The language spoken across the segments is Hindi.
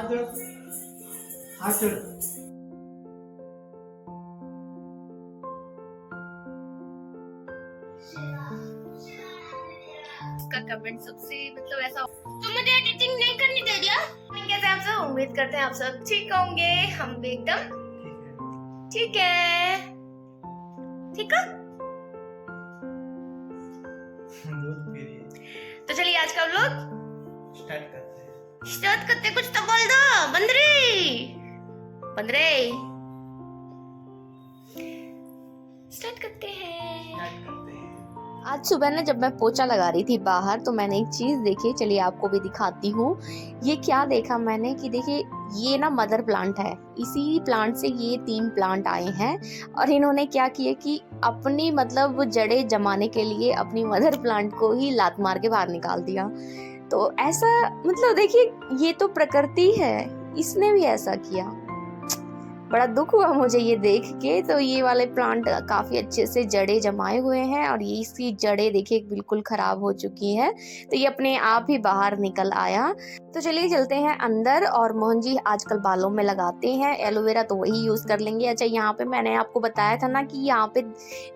हाथ जोड़, हाथ जोड़। इसका कमेंट सबसे मतलब ऐसा, तो मुझे एडिटिंग नहीं करनी दे दिया। कैसे आप सब, उम्मीद करते हैं आप सब ठीक होंगे। हम भी एकदम ठीक है। ठीक है, दूध पी रही है। तो चलिए आज का व्लॉग स्टार्ट करते हैं। कुछ तो बोल दो बंदरी, बंदरे। स्टार्ट करते हैं। आज सुबह ना जब मैं पोछा लगा रही थी बाहर, तो मैंने एक चीज देखी, चलिए आपको भी दिखाती हूँ। ये क्या देखा मैंने कि देखिए, ये ना मदर प्लांट है। इसी प्लांट से ये 3 प्लांट आए हैं और इन्होंने क्या किया कि अपनी मतलब जड़ें जमाने के लिए अपनी मदर प्लांट को ही लात मार के बाहर निकाल दिया। तो ऐसा मतलब देखिए, ये तो प्रकृति है, इसने भी ऐसा किया। बड़ा दुख हुआ मुझे ये देख के। तो ये वाले प्लांट काफी अच्छे से जड़ें जमाए हुए हैं और ये इसकी जड़ें देखिए बिल्कुल खराब हो चुकी है, तो ये अपने आप ही बाहर निकल आया। तो चलिए चलते हैं अंदर। और मोहन जी आजकल बालों में लगाते हैं एलोवेरा, तो वही यूज कर लेंगे। अच्छा, यहाँ पे मैंने आपको बताया था ना कि यहाँ पे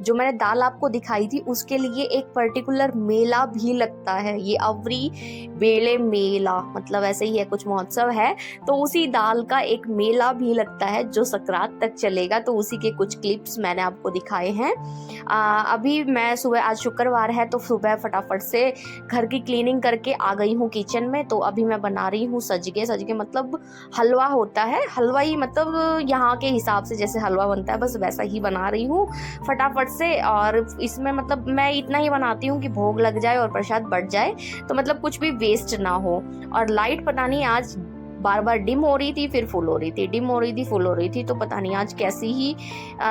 जो मैंने दाल आपको दिखाई थी, उसके लिए एक पर्टिकुलर मेला भी लगता है। ये अवरी बेले मेला मतलब ऐसे ही है, कुछ महोत्सव है। तो उसी दाल का एक मेला भी लगता है जो संक्रांत तक चलेगा। तो उसी के कुछ क्लिप्स मैंने आपको दिखाए हैं। अभी मैं सुबह, आज शुक्रवार है, तो सुबह फटाफट से घर की क्लीनिंग करके आ गई हूँ किचन में। तो अभी मैं बना रही हूँ सजके मतलब हलवा होता है, हलवा ही मतलब यहाँ के हिसाब से जैसे हलवा बनता है बस वैसा ही बना रही हूँ फटाफट से। और इसमें मतलब मैं इतना ही बनाती हूँ कि भोग लग जाए और प्रसाद बढ़ जाए, तो मतलब कुछ भी वेस्ट ना हो। और लाइट पता नहीं आज बार बार डिम हो रही थी, फिर फुल हो रही थी, डिम हो रही थी, फुल हो रही थी। तो पता नहीं आज कैसी ही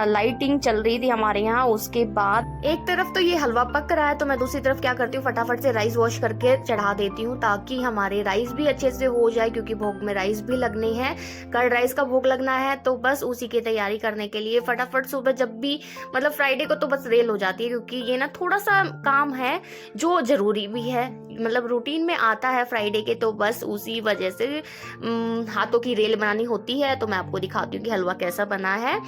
लाइटिंग चल रही थी हमारे यहाँ। उसके बाद एक तरफ तो ये हलवा पक रहा है, तो मैं दूसरी तरफ क्या करती हूँ, फटाफट से राइस वॉश करके चढ़ा देती हूँ ताकि हमारे राइस भी अच्छे से हो जाए, क्योंकि भोग में राइस भी लगने हैं। कर्ड राइस का भोग लगना है, तो बस उसी की तैयारी करने के लिए फटाफट सुबह, जब भी मतलब फ्राइडे को तो बस रेल हो जाती है, क्योंकि ये ना थोड़ा सा काम है जो जरूरी भी है, मतलब रूटीन में आता है फ्राइडे के। तो बस उसी वजह से हाथों की रेल बनानी होती है। तो मैं आपको दिखाती हूँ कि हलवा कैसा बना है।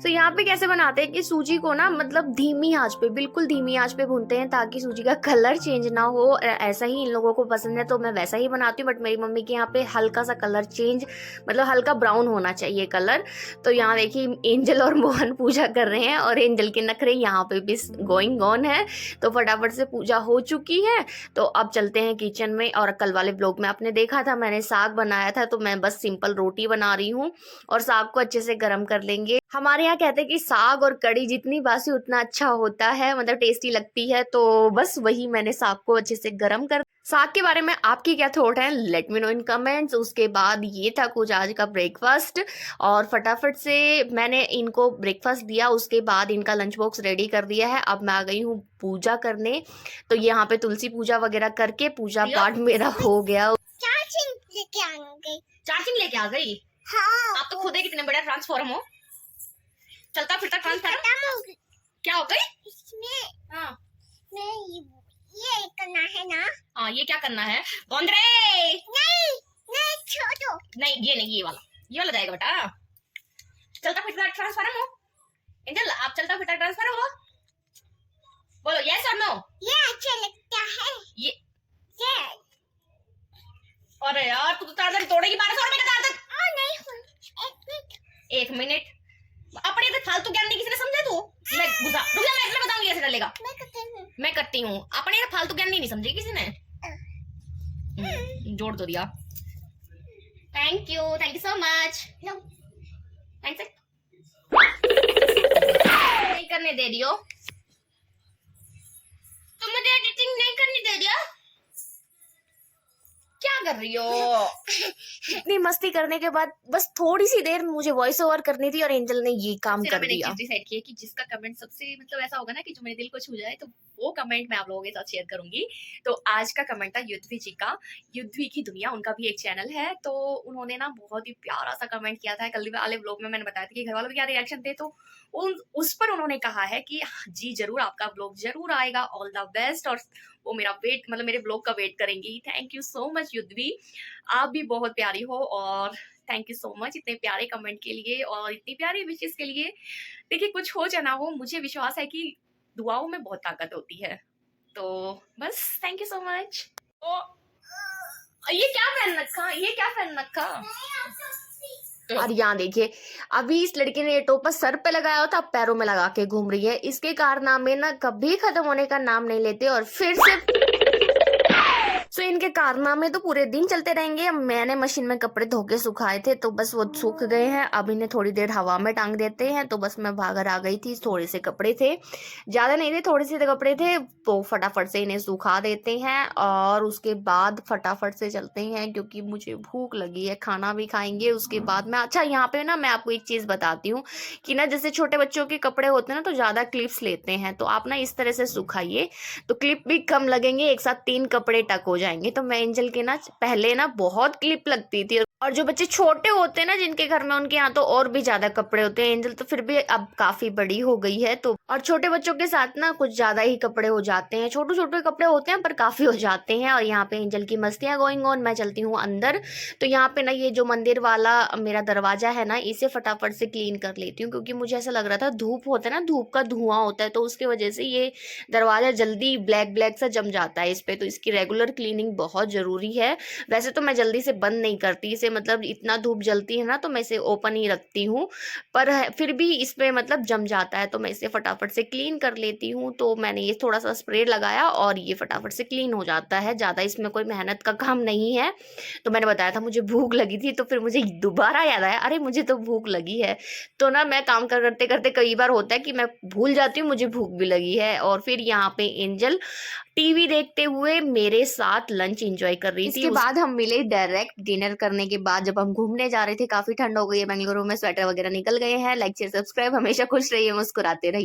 तो यहाँ पे कैसे बनाते हैं कि सूजी को ना मतलब धीमी आंच पे, बिल्कुल धीमी आंच पे भूनते हैं ताकि सूजी का कलर चेंज ना हो। ऐसा ही इन लोगों को पसंद है, तो मैं वैसा ही बनाती हूँ। बट मेरी मम्मी के यहाँ पे हल्का सा कलर चेंज, मतलब हल्का ब्राउन होना चाहिए कलर। तो यहाँ देखिए एंजल और मोहन पूजा कर रहे हैं और एंजल के नखरे यहाँ पे भी गोइंग ऑन है। तो फटाफट से पूजा हो चुकी है, तो अब चलते हैं किचन में। और कल वाले ब्लॉग में आपने देखा था मैंने साग बनाया था, तो मैं बस सिंपल रोटी बना रही हूँ और साग को अच्छे से गर्म कर लेंगे। हमारे यहाँ कहते हैं कि साग और कड़ी जितनी बासी उतना अच्छा होता है, मतलब टेस्टी लगती है। तो बस वही मैंने साग को अच्छे से गर्म कर। साग के बारे में आपकी क्या थॉट है, लेट मी नो इन कमेंट्स। उसके बाद ये था कुछ आज का ब्रेकफास्ट, और फटाफट से मैंने इनको ब्रेकफास्ट दिया। उसके बाद इनका लंच बॉक्स रेडी कर दिया है। अब मैं आ गई हूँ पूजा करने। तो यहाँ पे तुलसी पूजा वगैरह करके पूजा पाठ मेरा हो गया। चार्जिंग लेके आ गई। चार्जिंग लेके आ गई? हाँ। आप तो खुद ही कितने बड़ा ट्रांसफॉर्म हो, चलता फिरता ट्रांसफॉर्म। क्या हो गई इसमें? हाँ, ये करना है ना? हाँ ये क्या करना है बंदरे? नहीं नहीं छोड़ो। नहीं ये नहीं, ये वाला जाएगा बेटा। चलता फिरता ट्रांसफॉर्म हो एंजल, आप चलता फिरता ट्रांसफॉर्म हो? बोलो यस और नो। ये अच्छा लगता है ये अरे यार तू तो चार्जर तोड़ेगी। 1200 रुपए का चार्जर। नहीं, 1 मिनट, अपने तो फालतू ज्ञान नहीं किसी ने समझा। तू मैं घुसा, रुक जा, मैं बताऊंगी कैसे डलेगा। मैं करती हूँ। अपने तो फालतू ज्ञान नहीं समझी किसी ने। जोड़ तो दिया। Thank you so much. Thanks नहीं करने दे रही हो, तुम मुझे एडिटिंग नहीं करने दे दिया। क्या कर रही हो? इतनी मस्ती करने के बाद बस थोड़ी सी देर मुझे वॉइस ओवर करनी थी और एंजल ने ये काम कर दिया। मैंने डिसाइड किया कि जिसका कमेंट सबसे मतलब ऐसा होगा ना कि जो मेरे दिल को छू जाए, तो वो कमेंट मैं आप लोगों के साथ शेयर करूंगी। तो आज का कमेंट था युद्धवी जी का, युद्धवी की दुनिया, उनका भी एक चैनल है। तो उन्होंने ना बहुत ही प्यारा सा कमेंट किया था। कल वाले व्लॉग में मैंने बताया था कि घर वालों के क्या रिएक्शन थे, तो उस पर उन्होंने कहा है कि जी जरूर आपका व्लॉग जरूर आएगा, ऑल द बेस्ट। और वो मेरा वेट मतलब मेरे ब्लॉग का वेट करेंगी। थैंक यू सो मच युद्धवी, आप भी बहुत प्यारी हो और थैंक यू सो मच इतने प्यारे कमेंट के लिए और इतनी प्यारी विशेष के लिए। देखिए कुछ हो या ना हो, मुझे विश्वास है कि दुआओं में बहुत ताकत होती है। तो बस थैंक यू सो मच। ये क्या पहन रखा, ये क्या पहन रखा? और यहाँ देखिए, अभी इस लड़की ने ये टोपा सर पे लगाया था, अब पैरों में लगा के घूम रही है। इसके कारनामे ना कभी खत्म होने का नाम नहीं लेते और फिर से सो इनके कारनामे तो पूरे दिन चलते रहेंगे। मैंने मशीन में कपड़े धो के सुखाए थे तो बस वो सूख गए हैं, अब इन्हें थोड़ी देर हवा में टांग देते हैं। तो बस मैं बाहर आ गई थी, थोड़े से कपड़े थे, ज़्यादा नहीं थे, थोड़े से कपड़े थे, तो फटाफट से इन्हें सुखा देते हैं और उसके बाद फटाफट से चलते हैं क्योंकि मुझे भूख लगी है, खाना भी खाएंगे उसके बाद में। अच्छा यहाँ पे ना मैं आपको एक चीज़ बताती हूँ कि ना जैसे छोटे बच्चों के कपड़े होते हैं ना तो ज़्यादा क्लिप्स लेते हैं, तो आप ना इस तरह से सुखाइए तो क्लिप भी कम लगेंगे, एक साथ 3 कपड़े टक हो जाएंगे। तो मैं एंजल के ना पहले ना बहुत क्लिप लगती थी और जो बच्चे छोटे होते हैं ना जिनके घर में, उनके यहाँ तो और भी ज्यादा कपड़े होते हैं। एंजल तो फिर भी अब काफी बड़ी हो गई है तो, और छोटे बच्चों के साथ ना कुछ ज्यादा ही कपड़े हो जाते हैं, छोटे छोटे कपड़े होते हैं पर काफी हो जाते हैं। और यहाँ पे एंजल की मस्तियां गोइंग ऑन, मैं चलती हूँ अंदर। तो यहाँ पे ना ये जो मंदिर वाला मेरा दरवाजा है ना, इसे फटाफट से क्लीन कर लेती हूँ क्योंकि मुझे ऐसा लग रहा था धूप होता है ना, धूप का धुआं होता है तो उसकी वजह से ये दरवाजा जल्दी ब्लैक ब्लैक सा जम जाता है इस पे, तो इसकी रेगुलर क्लीनिंग बहुत जरूरी है। वैसे तो मैं जल्दी से बंद नहीं करती इसे, मतलब इतना धूप जलती है ना तो मैं इसे ओपन ही रखती हूँ, पर फिर भी इस पे मतलब जम जाता है तो मैं इसे फटाफट से क्लीन कर लेती हूँ। तो मैंने ये थोड़ा सा स्प्रे लगाया और ये फटाफट से क्लीन हो जाता है, ज़्यादा इसमें कोई मेहनत का काम नहीं है। तो मैंने बताया था मुझे भूख लगी थी तो फिर मुझे दोबारा याद आया, अरे मुझे तो भूख लगी है। तो ना मैं काम करते करते कई बार होता है कि मैं भूल जाती हूँ मुझे भूख भी लगी है। और फिर यहाँ पे एंजल टीवी देखते हुए मेरे साथ लंच एंजॉय कर रही थी। इसके बाद हम मिले डायरेक्ट डिनर करने के बाद, जब हम घूमने जा रहे थे। काफी ठंड हो गई है बेंगलुरु में, स्वेटर वगैरह निकल गए हैं। लाइक शेयर सब्सक्राइब, हमेशा खुश रहिए, मुस्कुराते रहिए।